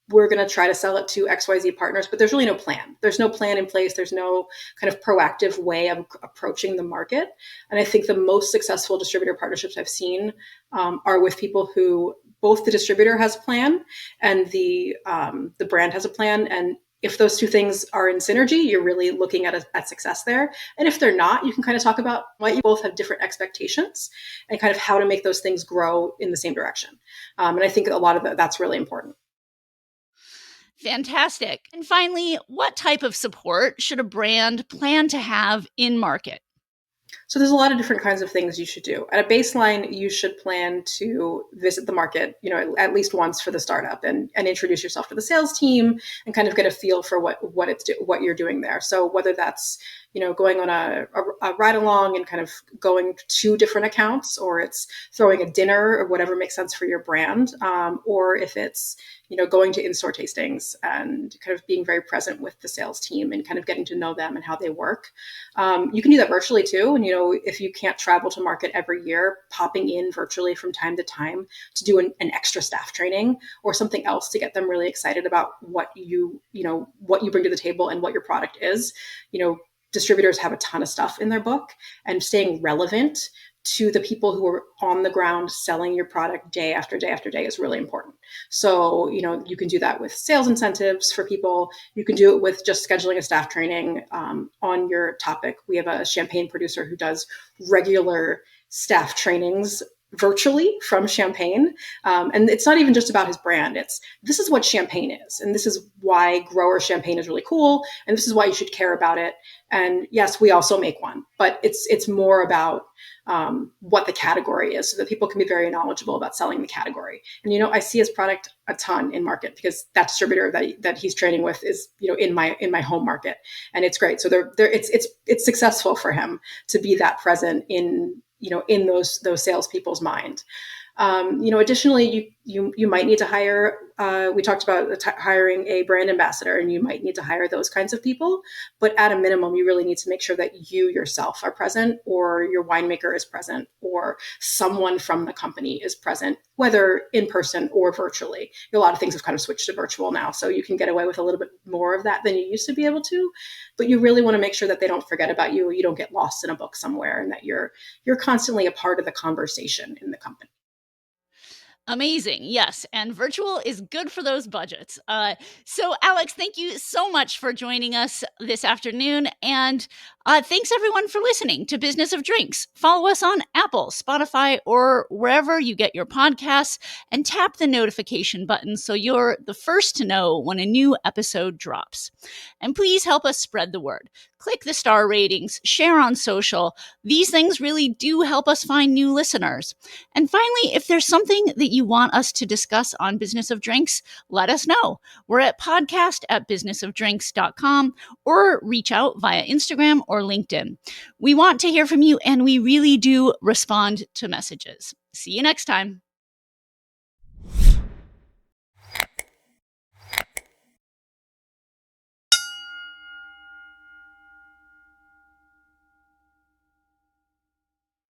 we're going to try to sell it to XYZ partners, but there's really no plan. There's no plan in place. There's no kind of proactive way of approaching the market. And I think the most successful distributor partnerships I've seen are with people who both the distributor has a plan and the brand has a plan. And if those two things are in synergy, you're really looking at success there. And if they're not, you can kind of talk about why you both have different expectations and kind of how to make those things grow in the same direction. And I think a lot of that's really important. Fantastic. And finally, what type of support should a brand plan to have in market? So there's a lot of different kinds of things you should do. At a baseline, you should plan to visit the market, at least once for the startup and introduce yourself to the sales team and kind of get a feel for what you're doing there. So whether that's, going on a ride along and kind of going to different accounts, or it's throwing a dinner or whatever makes sense for your brand, or if it's, going to in-store tastings and kind of being very present with the sales team and kind of getting to know them and how they work. You can do that virtually too. And, if you can't travel to market every year, popping in virtually from time to time to do an extra staff training or something else to get them really excited about what you bring to the table and what your product is. Distributors have a ton of stuff in their book, and staying relevant to the people who are on the ground selling your product day after day after day is really important. So, you can do that with sales incentives for people. You can do it with just scheduling a staff training on your topic. We have a champagne producer who does regular staff trainings virtually from Champagne. And it's not even just about his brand. This is what Champagne is. And this is why grower Champagne is really cool. And this is why you should care about it. And yes, we also make one, but it's more about what the category is, so that people can be very knowledgeable about selling the category. And, I see his product a ton in market because that distributor that he's training with is, in my home market, and it's great. So it's successful for him to be that present in those salespeople's mind. Additionally, you might need to hire, we talked about hiring a brand ambassador, and you might need to hire those kinds of people. But at a minimum, you really need to make sure that you yourself are present, or your winemaker is present, or someone from the company is present, whether in person or virtually. A lot of things have kind of switched to virtual now, so you can get away with a little bit more of that than you used to be able to. But you really want to make sure that they don't forget about you, or you don't get lost in a book somewhere, and that you're constantly a part of the conversation in the company. Amazing. Yes. And virtual is good for those budgets. So, Alex, thank you so much for joining us this afternoon. And thanks, everyone, for listening to Business of Drinks. Follow us on Apple, Spotify, or wherever you get your podcasts, and tap the notification button so you're the first to know when a new episode drops. And please help us spread the word. Click the star ratings, share on social. These things really do help us find new listeners. And finally, if there's something that you want us to discuss on Business of Drinks, let us know. We're at podcast@businessofdrinks.com, or reach out via Instagram or LinkedIn. We want to hear from you, and we really do respond to messages. See you next time.